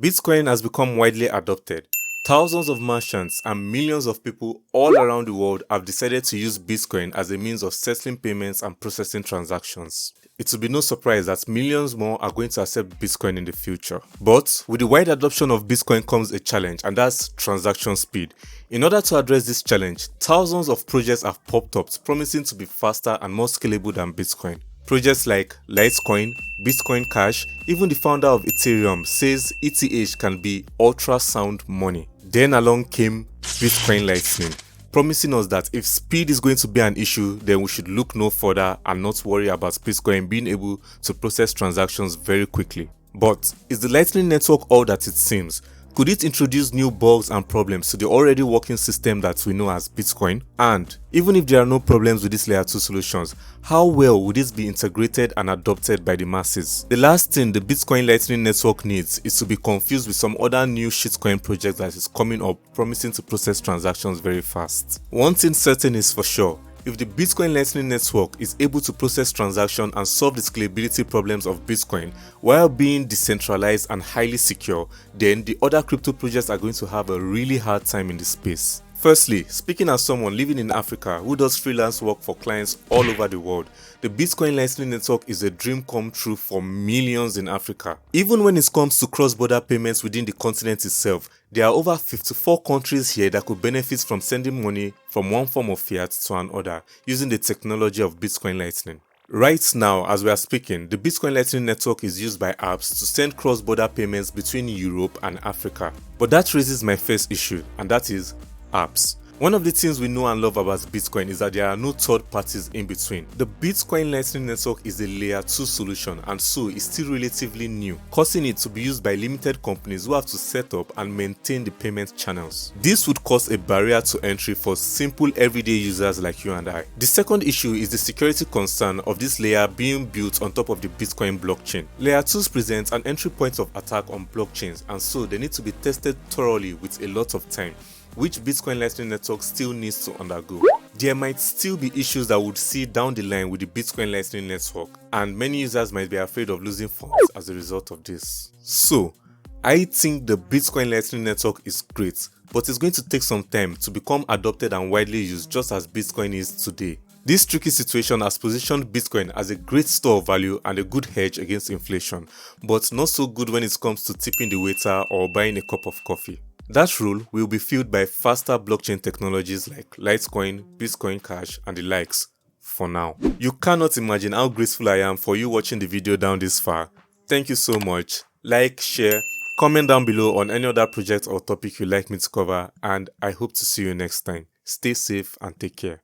Bitcoin has become widely adopted. Thousands of merchants and millions of people all around the world have decided to use Bitcoin as a means of settling payments and processing transactions. It will be no surprise that millions more are going to accept Bitcoin in the future. But with the wide adoption of Bitcoin comes a challenge, and that's transaction speed. In order to address this challenge, thousands of projects have popped up promising to be faster and more scalable than Bitcoin. Projects like Litecoin, Bitcoin Cash, even the founder of Ethereum says ETH can be ultrasound money. Then along came Bitcoin Lightning, promising us that if speed is going to be an issue, then we should look no further and not worry about Bitcoin being able to process transactions very quickly. But is the Lightning Network all that it seems? Could it introduce new bugs and problems to the already working system that we know as Bitcoin? And even if there are no problems with these layer 2 solutions, how well would this be integrated and adopted by the masses? The last thing the Bitcoin Lightning Network needs is to be confused with some other new shitcoin project that is coming up promising to process transactions very fast. One thing certain is for sure, if the Bitcoin Lightning Network is able to process transactions and solve the scalability problems of Bitcoin while being decentralized and highly secure, then the other crypto projects are going to have a really hard time in this space. Firstly, speaking as someone living in Africa who does freelance work for clients all over the world, the Bitcoin Lightning Network is a dream come true for millions in Africa. Even when it comes to cross-border payments within the continent itself, there are over 54 countries here that could benefit from sending money from one form of fiat to another using the technology of Bitcoin Lightning. Right now, as we are speaking, the Bitcoin Lightning Network is used by apps to send cross-border payments between Europe and Africa. But that raises my first issue, and that is apps. One of the things we know and love about Bitcoin is that there are no third parties in between. The Bitcoin Lightning Network is a layer 2 solution and so is still relatively new, causing it to be used by limited companies who have to set up and maintain the payment channels. This would cause a barrier to entry for simple everyday users like you and I. The second issue is the security concern of this layer being built on top of the Bitcoin blockchain. Layer 2s present an entry point of attack on blockchains, and so they need to be tested thoroughly with a lot of time, which Bitcoin Lightning Network still needs to undergo. There might still be issues that would see down the line with the Bitcoin Lightning Network, and many users might be afraid of losing funds as a result of this. So, I think the Bitcoin Lightning Network is great, but it's going to take some time to become adopted and widely used just as Bitcoin is today. This tricky situation has positioned Bitcoin as a great store of value and a good hedge against inflation, but not so good when it comes to tipping the waiter or buying a cup of coffee. That role will be filled by faster blockchain technologies like Litecoin, Bitcoin Cash, and the likes for now. You cannot imagine how grateful I am for you watching the video down this far. Thank you so much. Like, share, comment down below on any other project or topic you'd like me to cover, and I hope to see you next time. Stay safe and take care.